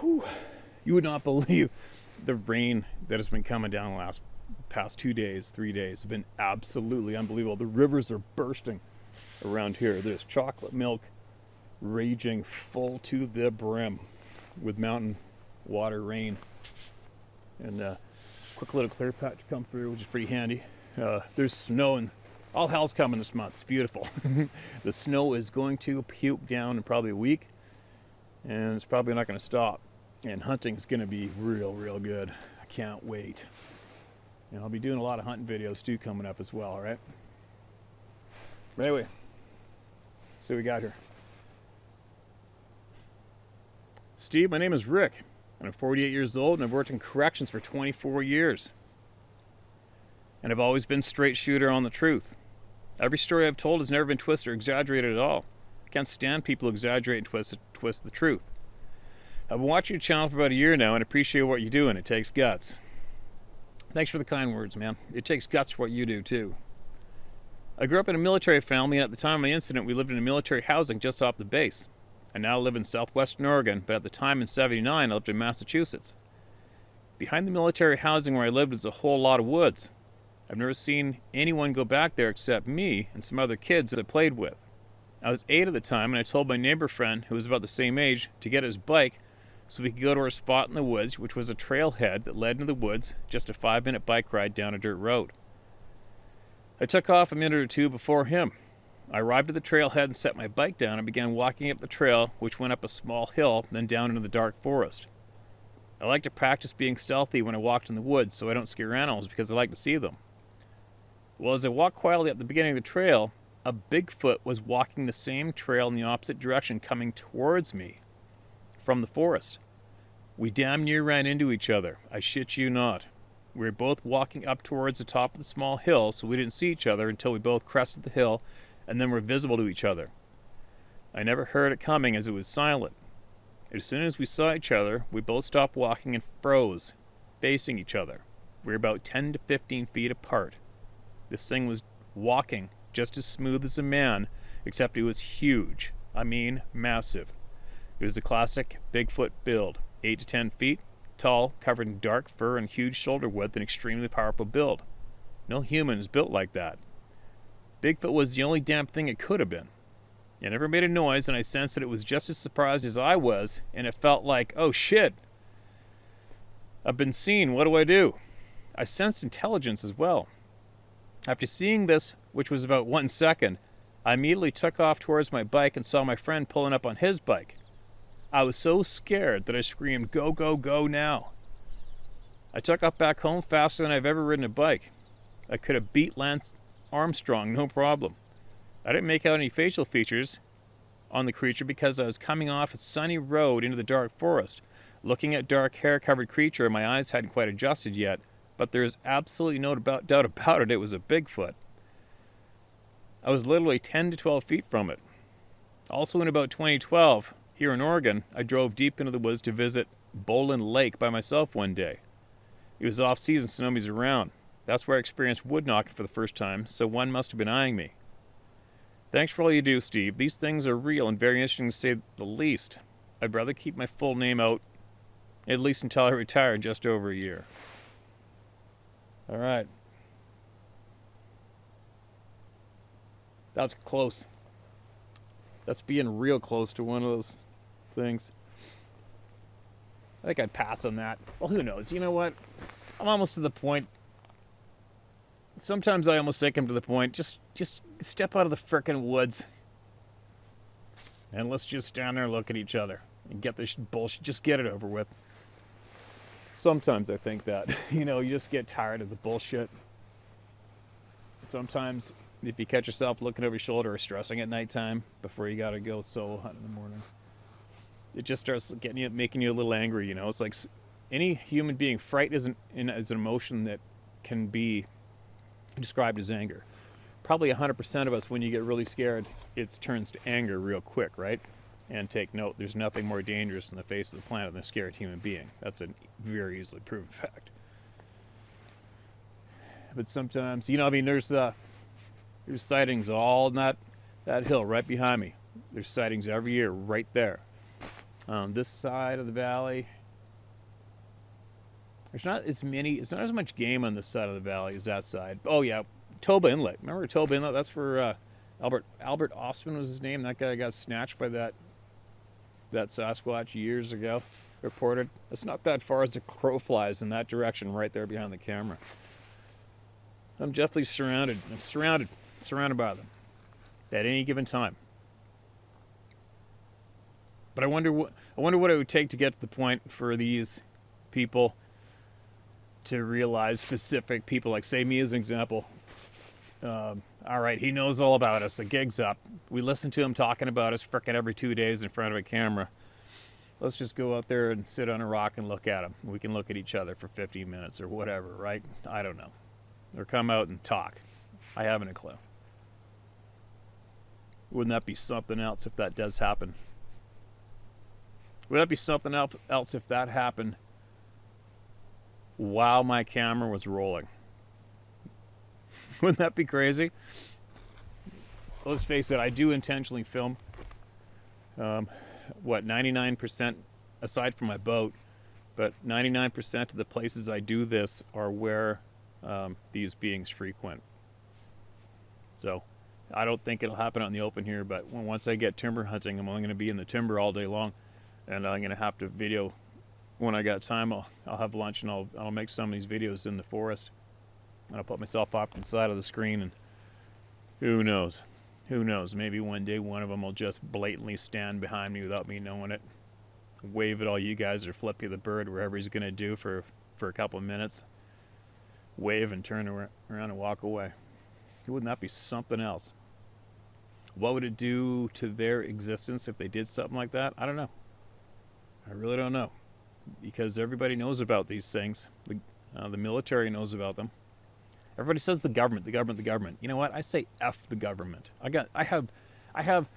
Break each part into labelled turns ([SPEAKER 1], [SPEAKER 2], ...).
[SPEAKER 1] Whew. You would not believe the rain that has been coming down the past 2 days, 3 days. Have been absolutely unbelievable. The rivers are bursting around here. There's chocolate milk raging full to the brim with mountain water rain. And quick little clear patch come through, which is pretty handy. There's snow, and all hell's coming this month. It's beautiful. The snow is going to puke down in probably a week, and it's probably not going to stop. And hunting is going to be real, real good. I can't wait. And I'll be doing a lot of hunting videos too coming up as well, all right? But anyway, let's see what we got here. Steve, my name is Rick, and I'm 48 years old, and I've worked in corrections for 24 years. And I've always been straight shooter on the truth. Every story I've told has never been twisted or exaggerated at all. I can't stand people who exaggerate and twist the truth. I've been watching your channel for about a year now and appreciate what you do, and it takes guts. Thanks for the kind words, man. It takes guts for what you do, too. I grew up in a military family, and at the time of my incident, we lived in a military housing just off the base. I now live in southwestern Oregon, but at the time in '79, I lived in Massachusetts. Behind the military housing where I lived is a whole lot of woods. I've never seen anyone go back there except me and some other kids that I played with. I was 8 at the time, and I told my neighbor friend, who was about the same age, to get his bike so we could go to our spot in the woods, which was a trailhead that led into the woods, just a 5-minute bike ride down a dirt road. I took off a minute or two before him. I arrived at the trailhead and set my bike down and began walking up the trail, which went up a small hill, then down into the dark forest. I like to practice being stealthy when I walked in the woods so I don't scare animals because I like to see them. Well, as I walked quietly up the beginning of the trail, a Bigfoot was walking the same trail in the opposite direction, coming towards me from the forest. We damn near ran into each other. I shit you not. We were both walking up towards the top of the small hill, so we didn't see each other until we both crested the hill and then were visible to each other. I never heard it coming as it was silent. As soon as we saw each other, we both stopped walking and froze, facing each other. We were about 10 to 15 feet apart. This thing was walking just as smooth as a man, except it was huge. I mean, massive. It was the classic Bigfoot build, 8 to 10 feet, tall, covered in dark fur and huge shoulder width, and extremely powerful build. No human is built like that. Bigfoot was the only damn thing it could have been. It never made a noise, and I sensed that it was just as surprised as I was, and it felt like, oh shit, I've been seen, what do I do? I sensed intelligence as well. After seeing this, which was about 1 second, I immediately took off towards my bike and saw my friend pulling up on his bike. I was so scared that I screamed, go, go, go now. I took off back home faster than I've ever ridden a bike. I could have beat Lance Armstrong, no problem. I didn't make out any facial features on the creature because I was coming off a sunny road into the dark forest. Looking at dark hair-covered creature, my eyes hadn't quite adjusted yet, but there's absolutely no doubt about it, it was a Bigfoot. I was literally 10 to 12 feet from it. Also in about 2012, here in Oregon, I drove deep into the woods to visit Bolin Lake by myself one day. It was off-season, so nobody's around. That's where I experienced wood knocking for the first time, so one must have been eyeing me. Thanks for all you do, Steve. These things are real and very interesting to say the least. I'd rather keep my full name out, at least until I retire in just over a year. All right. That's close. That's being real close to one of those things. I think I'd pass on that. Well, who knows? You know what? I'm almost to the point. Sometimes I almost think I'm to the point. Just step out of the frickin' woods. And let's just stand there and look at each other. And get this bullshit. Just get it over with. Sometimes I think that. You know, you just get tired of the bullshit. Sometimes if you catch yourself looking over your shoulder or stressing at nighttime before you gotta go solo hunt in the morning, it just starts getting you, making you a little angry, you know. It's like any human being, fright is an emotion that can be described as anger. Probably 100% of us, when you get really scared, it turns to anger real quick, right? And take note, there's nothing more dangerous on the face of the planet than a scared human being. That's a very easily proven fact. But sometimes, you know, I mean, there's sightings all in that hill right behind me. There's sightings every year right there. This side of the valley, there's not as many. It's not as much game on this side of the valley as that side. Oh yeah, Toba Inlet. Remember Toba Inlet? That's where Albert Ostman was his name. That guy got snatched by that Sasquatch years ago. Reported. It's not that far as the crow flies in that direction, right there behind the camera. I'm definitely surrounded. I'm surrounded by them at any given time. But I wonder what it would take to get to the point for these people to realize, specific people, like say me as an example. All right, he knows all about us. The gig's up. We listen to him talking about us frickin' every 2 days in front of a camera. Let's just go out there and sit on a rock and look at him. We can look at each other for 15 minutes or whatever, right? I don't know. Or come out and talk. I haven't a clue. Wouldn't that be something else if that does happen? Would that be something else if that happened while my camera was rolling? Wouldn't that be crazy? Let's face it, I do intentionally film. 99%, aside from my boat, but 99% of the places I do this are where these beings frequent. So I don't think it'll happen out in the open here, but once I get timber hunting, I'm only going to be in the timber all day long, and I'm going to have to video when I got time. I'll have lunch and I'll make some of these videos in the forest, and I'll put myself up inside of the screen, and who knows, maybe one day one of them will just blatantly stand behind me without me knowing it, wave at all you guys, or flip you the bird, wherever he's going to do for a couple of minutes, wave and turn around and walk away. Wouldn't that be something else? What would it do to their existence if they did something like that? I don't know. I really don't know, because everybody knows about these things. The military knows about them. Everybody says the government. You know what? I say F the government. I have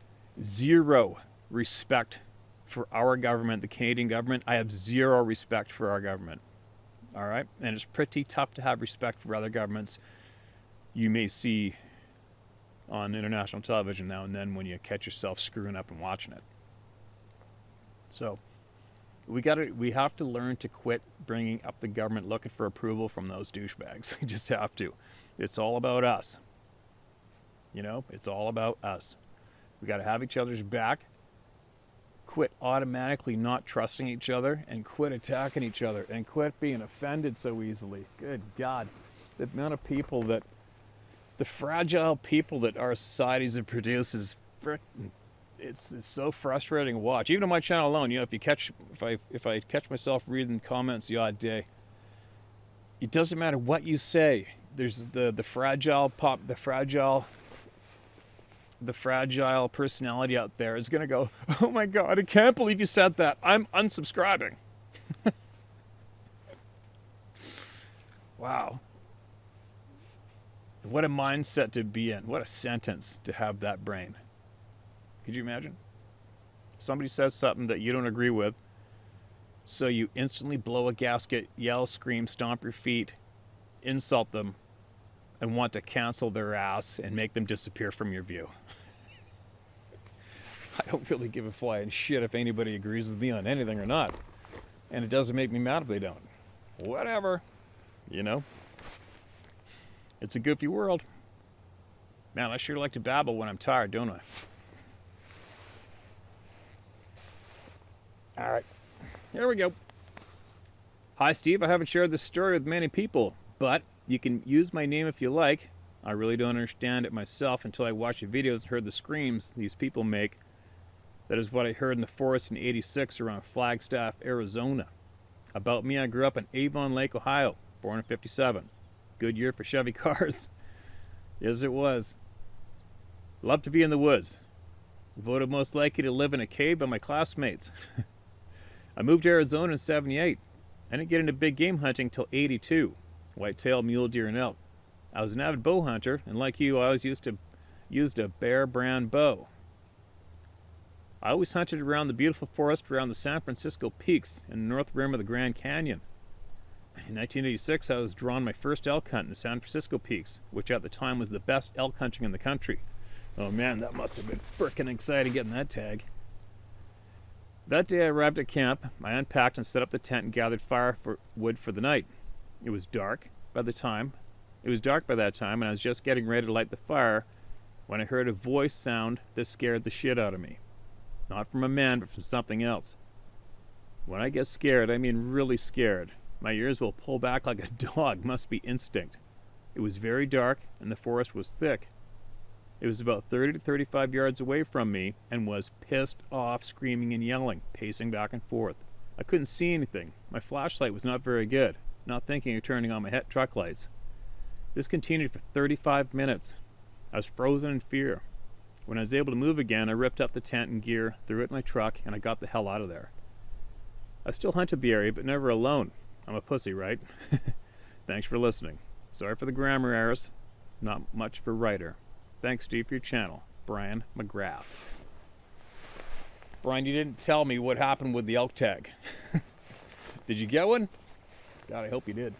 [SPEAKER 1] zero respect for our government, the Canadian government. I have zero respect for our government. All right? And it's pretty tough to have respect for other governments you may see on international television now and then when you catch yourself screwing up and watching it. So we have to learn to quit bringing up the government looking for approval from those douchebags. We just have to. It's all about us. You know, it's all about us. We got to have each other's back. Quit automatically not trusting each other, and quit attacking each other, and quit being offended so easily. Good God. The amount of people the fragile people that our societies have produced is frickin', it's so frustrating to watch. Even on my channel alone, you know, if I catch myself reading comments the odd day, it doesn't matter what you say. There's the fragile personality out there is gonna go, oh my God, I can't believe you said that. I'm unsubscribing. Wow. What a mindset to be in. What a sentence to have that brain. Could you imagine? Somebody says something that you don't agree with, so you instantly blow a gasket, yell, scream, stomp your feet, insult them, and want to cancel their ass and make them disappear from your view. I don't really give a flying shit if anybody agrees with me on anything or not. And it doesn't make me mad if they don't. Whatever. You know? It's a goofy world. Man, I sure like to babble when I'm tired, don't I? All right, here we go. Hi, Steve. I haven't shared this story with many people, but you can use my name if you like. I really don't understand it myself until I watched the videos and heard the screams these people make. That is what I heard in the forest in '86 around Flagstaff, Arizona. About me, I grew up in Avon Lake, Ohio, born in '57. Good year for Chevy cars. Yes, it was. Loved to be in the woods. Voted most likely to live in a cave by my classmates. I moved to Arizona in '78. I didn't get into big game hunting till '82. Whitetail, mule deer, and elk. I was an avid bow hunter, and like you, I always used a Bear brand bow. I always hunted around the beautiful forest around the San Francisco Peaks and the north rim of the Grand Canyon. In 1986, I was drawn my first elk hunt in the San Francisco Peaks, which at the time was the best elk hunting in the country. Oh man, that must have been frickin' exciting getting that tag. That day I arrived at camp. I unpacked and set up the tent and gathered firewood for the night. It was dark by that time, and I was just getting ready to light the fire when I heard a voice sound that scared the shit out of me. Not from a man, but from something else. When I get scared, I mean really scared. My ears will pull back like a dog. Must be instinct. It was very dark, and the forest was thick. It was about 30 to 35 yards away from me, and was pissed off, screaming and yelling, pacing back and forth. I couldn't see anything. My flashlight was not very good, not thinking of turning on my truck lights. This continued for 35 minutes. I was frozen in fear. When I was able to move again, I ripped up the tent and gear, threw it in my truck, and I got the hell out of there. I still hunted the area, but never alone. I'm a pussy, right? Thanks for listening. Sorry for the grammar errors. Not much of a writer. Thanks, Steve, for your channel. Brian McGrath. Brian, you didn't tell me what happened with the elk tag. Did you get one? God, I hope you did.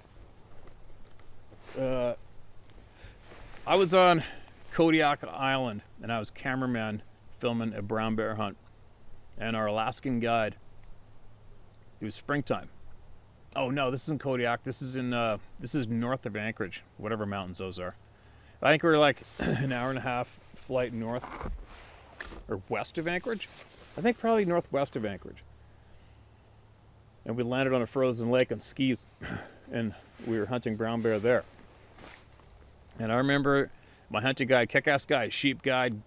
[SPEAKER 1] I was on Kodiak Island, and I was cameraman filming a brown bear hunt. And our Alaskan guide, it was springtime. Oh no, this isn't Kodiak. This is north of Anchorage, whatever mountains those are. I think we're like an hour and a half flight north or west of Anchorage. I think probably northwest of Anchorage. And we landed on a frozen lake on skis, and we were hunting brown bear there. And I remember my hunting guide, kick-ass guy, sheep guide,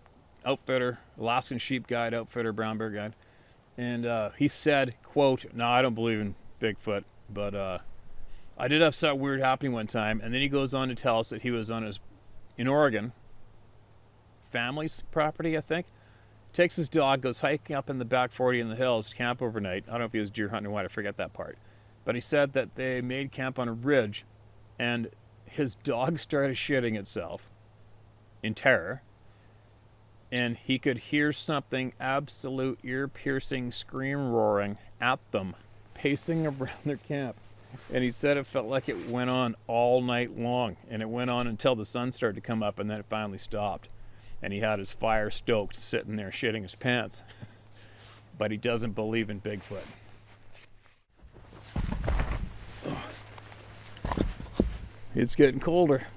[SPEAKER 1] outfitter, Alaskan sheep guide, outfitter, brown bear guide. And he said, quote, "No, I don't believe in Bigfoot, but I did have something weird happening one time." And then he goes on to tell us that he was in Oregon, family's property, I think. Takes his dog, goes hiking up in the back 40 in the hills to camp overnight. I don't know if he was deer hunting or what, I forget that part. But he said that they made camp on a ridge, and his dog started shitting itself in terror, and he could hear something absolute ear-piercing scream roaring at them, pacing around their camp. And he said it felt like it went on all night long, and it went on until the sun started to come up, and then it finally stopped. And he had his fire stoked, sitting there shitting his pants. But he doesn't believe in Bigfoot. It's getting colder.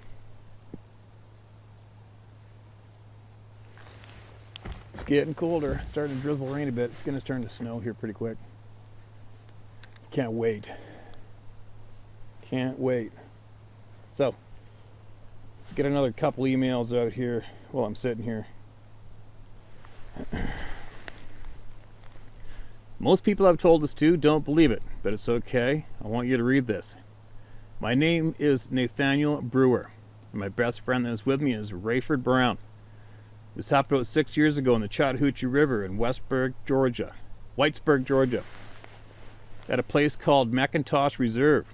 [SPEAKER 1] It's getting colder. It's starting to drizzle rain a bit. It's going to turn to snow here pretty quick. Can't wait. Can't wait. So, let's get another couple emails out here while I'm sitting here. Most people I've told this to don't believe it, but it's okay. I want you to read this. My name is Nathaniel Brewer, and my best friend that is with me is Rayford Brown. This happened about 6 years ago in the Chattahoochee River in Whitesburg, Georgia, at a place called McIntosh Reserve.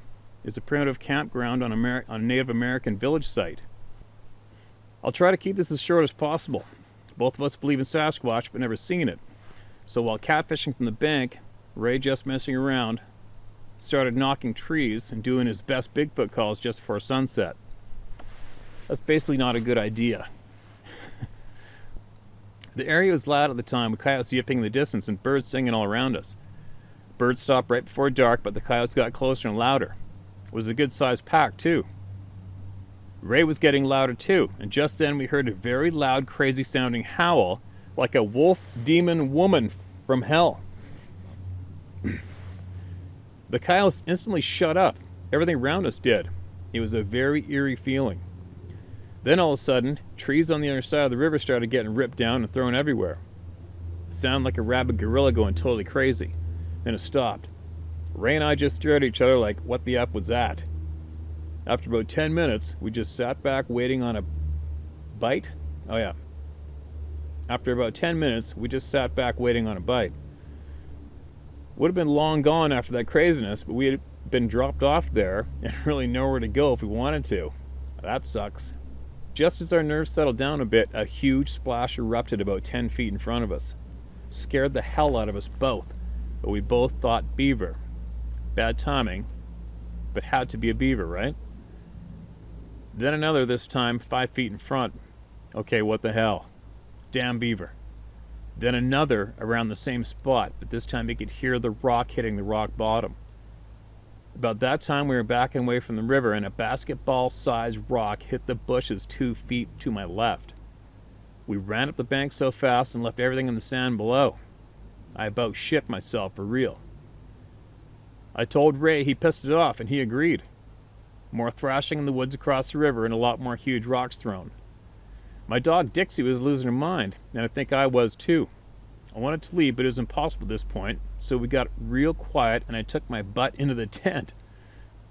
[SPEAKER 1] It's a primitive campground on a Native American village site. I'll try to keep this as short as possible. Both of us believe in Sasquatch, but never seen it. So while catfishing from the bank, Ray, just messing around, started knocking trees and doing his best Bigfoot calls just before sunset. That's basically not a good idea. The area was loud at the time, with coyotes yipping in the distance and birds singing all around us. Birds stopped right before dark, but the coyotes got closer and louder. It was a good-sized pack, too. Ray was getting louder, too, and just then we heard a very loud, crazy-sounding howl, like a wolf demon woman from hell. The coyotes instantly shut up. Everything around us did. It was a very eerie feeling. Then all of a sudden, trees on the other side of the river started getting ripped down and thrown everywhere. It sounded like a rabid gorilla going totally crazy. Then it stopped. Ray and I just stared at each other like, what the F was that? After about 10 minutes, we just sat back waiting on a bite. Oh yeah. After about 10 minutes, we just sat back waiting on a bite. Would have been long gone after that craziness, but we had been dropped off there and really nowhere to go if we wanted to. That sucks. Just as our nerves settled down a bit, a huge splash erupted about 10 feet in front of us. Scared the hell out of us both, but we both thought beaver. Bad timing, but had to be a beaver, right? Then another, this time 5 feet in front. Okay, what the hell? Damn beaver. Then another around the same spot, but this time he could hear the rock hitting the rock bottom. About that time we were backing away from the river and a basketball-sized rock hit the bushes 2 feet to my left. We ran up the bank so fast and left everything in the sand below. I about shit myself for real. I told Ray, he pissed it off, and he agreed. More thrashing in the woods across the river and a lot more huge rocks thrown. My dog Dixie was losing her mind, and I think I was too. I wanted to leave, but it was impossible at this point, so we got real quiet and I took my butt into the tent.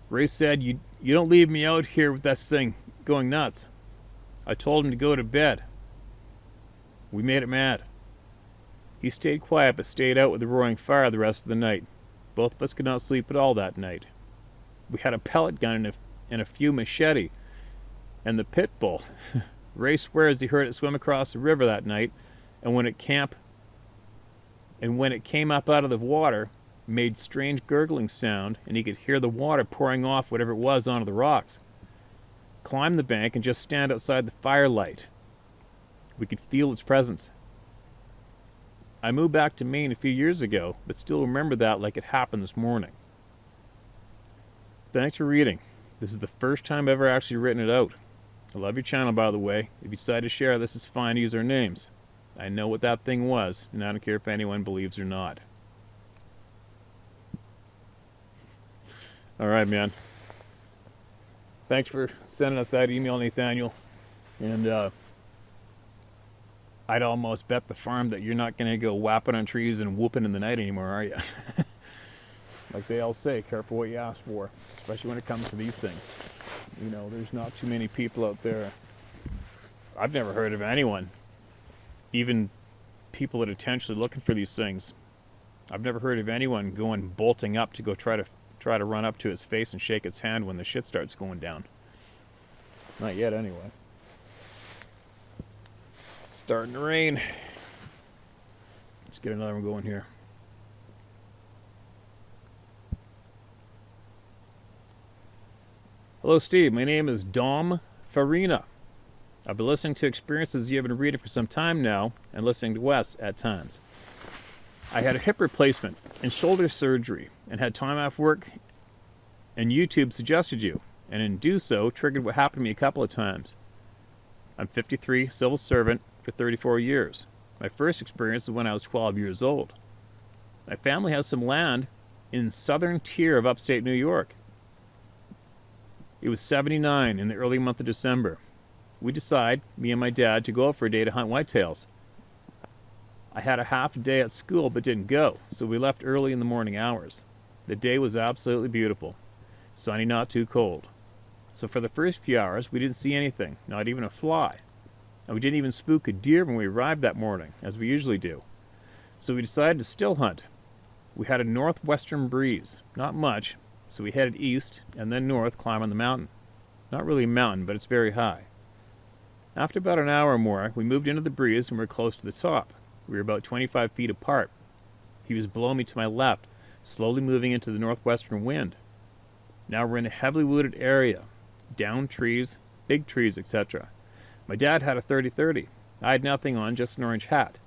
[SPEAKER 1] Ray said, you don't leave me out here with this thing going nuts. I told him to go to bed. We made it mad. He stayed quiet but stayed out with the roaring fire the rest of the night. Both of us could not sleep at all that night. We had a pellet gun and a few machete, and the pit bull. Ray swears he heard it swim across the river that night, and when it came up out of the water, made strange gurgling sound, and he could hear the water pouring off whatever it was onto the rocks. Climbed the bank and just stand outside the firelight. We could feel its presence. I moved back to Maine a few years ago, but still remember that like it happened this morning. Thanks for reading. This is the first time I've ever actually written it out. I love your channel, by the way. If you decide to share this, it's fine to use our names. I know what that thing was, and I don't care if anyone believes or not. All right, man. Thanks for sending us that email, Nathaniel. And I'd almost bet the farm that you're not going to go whapping on trees and whooping in the night anymore, are you? Like they all say, careful what you ask for, especially when it comes to these things. You know, there's not too many people out there. I've never heard of anyone, even people that are intentionally looking for these things. I've never heard of anyone going bolting up to go try to run up to its face and shake its hand when the shit starts going down. Not yet, anyway. Starting to rain. Let's get another one going here. Hello, Steve. My name is Dom Farina. I've been listening to experiences you have been reading for some time now and listening to Wes at times. I had a hip replacement and shoulder surgery and had time off work, and YouTube suggested you, and in do so triggered what happened to me a couple of times. I'm 53, civil servant for 34 years. My first experience is when I was 12 years old. My family has some land in southern tier of upstate New York. It was 79 in the early month of December. We decide, me and my dad, to go out for a day to hunt whitetails. I had a half a day at school but didn't go, so we left early in the morning hours. The day was absolutely beautiful. Sunny, not too cold. So for the first few hours, we didn't see anything, not even a fly. And we didn't even spook a deer when we arrived that morning, as we usually do. So we decided to still hunt. We had a northwestern breeze, not much, so we headed east and then north, climbing the mountain. Not really a mountain, but it's very high. After about an hour or more, we moved into the breeze and were close to the top. We were about 25 feet apart. He was below me to my left, slowly moving into the northwestern wind. Now we're in a heavily wooded area. Down trees, big trees, etc. My dad had a 30-30. I had nothing on, just an orange hat.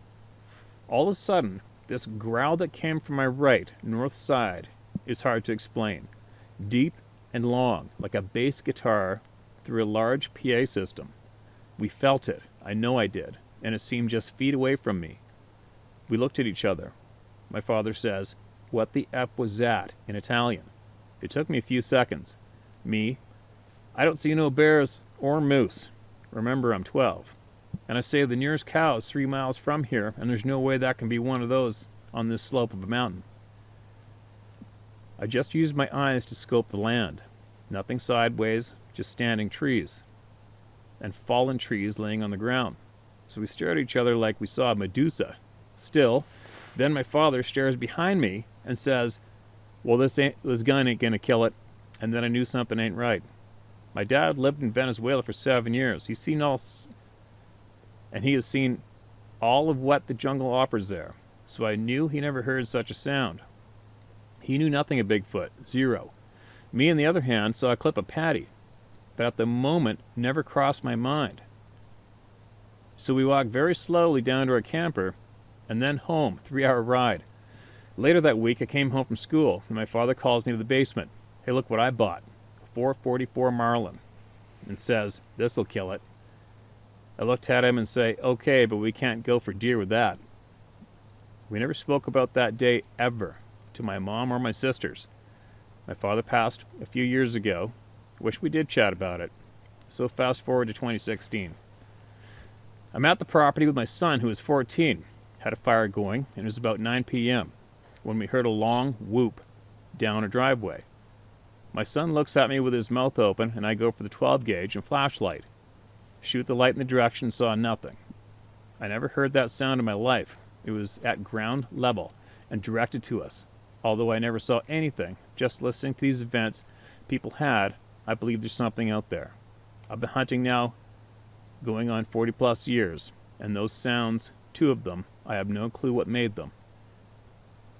[SPEAKER 1] All of a sudden, this growl that came from my right, north side, is hard to explain. Deep and long, like a bass guitar through a large PA system. We felt it, I know I did, and it seemed just feet away from me. We looked at each other. My father says, "What the F was that?" in Italian. It took me a few seconds. Me, "I don't see no bears or moose." Remember, I'm 12. And I say the nearest cow is 3 miles from here, and there's no way that can be one of those on this slope of a mountain. I just used my eyes to scope the land. Nothing sideways, just standing trees. And fallen trees laying on the ground. So we stared at each other like we saw Medusa. Still, then my father stares behind me and says, "Well, this gun ain't gonna kill it." And then I knew something ain't right. My dad lived in Venezuela for 7 years. He has seen all of what the jungle offers there. So I knew he never heard such a sound. He knew nothing of Bigfoot, zero. Me, on the other hand, saw a clip of Patty, but at the moment never crossed my mind. So we walked very slowly down to our camper, and then home, 3-hour ride. Later that week, I came home from school, and my father calls me to the basement. Hey, look what I bought. 444 Marlin. And says, this'll kill it. I looked at him and say, okay, but we can't go for deer with that. We never spoke about that day ever to my mom or my sisters. My father passed a few years ago. Wish we did chat about it. So fast forward to 2016. I'm at the property with my son, who is 14. Had a fire going, and it was about 9 p.m. when we heard a long whoop down a driveway. My son looks at me with his mouth open, and I go for the 12 gauge and flashlight. Shoot the light in the direction and saw nothing. I never heard that sound in my life. It was at ground level and directed to us. Although I never saw anything, just listening to these events people had, I believe there's something out there. I've been hunting now going on 40 plus years, and those sounds, 2 of them, I have no clue what made them.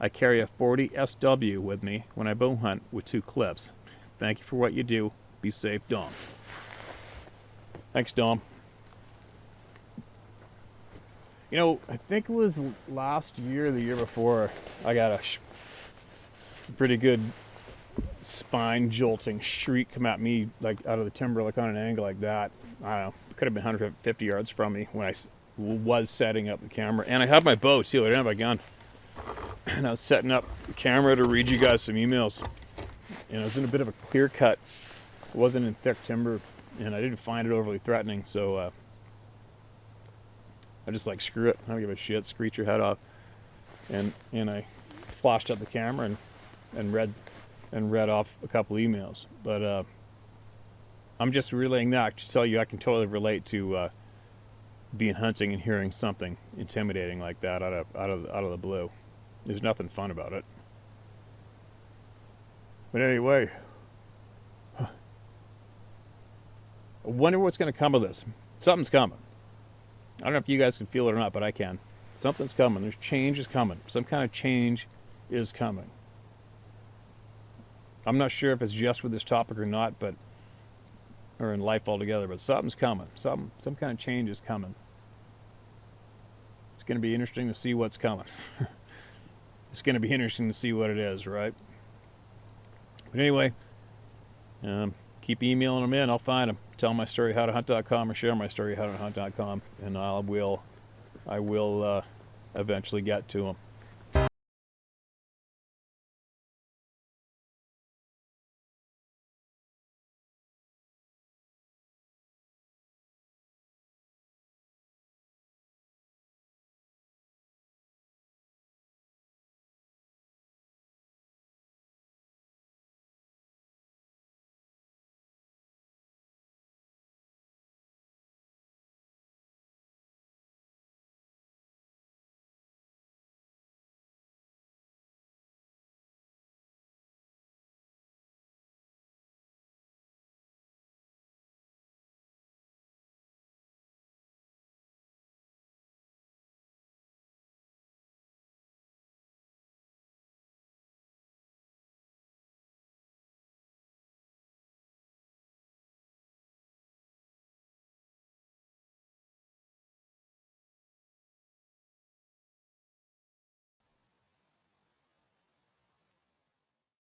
[SPEAKER 1] I carry a 40 SW with me when I bow hunt with 2 clips. Thank you for what you do. Be safe, Dom. Thanks, Dom. You know, I think it was last year or the year before, I got a pretty good spine jolting shriek come at me like out of the timber, like on an angle like that. I don't know. It could have been 150 yards from me when I was setting up the camera. And I had my bow too. I didn't have a gun. And I was setting up the camera to read you guys some emails. And it was in a bit of a clear cut. It wasn't in thick timber, and I didn't find it overly threatening, so I just like, screw it. I don't give a shit. Screech your head off. And I flashed up the camera and read off a couple emails. But I'm just relaying that to tell you I can totally relate to being hunting and hearing something intimidating like that out of the blue. There's nothing fun about it. But anyway, I wonder what's going to come of this. Something's coming. I don't know if you guys can feel it or not, but I can. Something's coming. There's change is coming. Some kind of change is coming. I'm not sure if it's just with this topic or not, or in life altogether, but something's coming. Some kind of change is coming. It's going to be interesting to see what's coming. It's going to be interesting to see what it is, right? But anyway, keep emailing them in. I'll find them. Tell my story howtohunt.com or share my story howtohunt.com, and I will eventually get to them.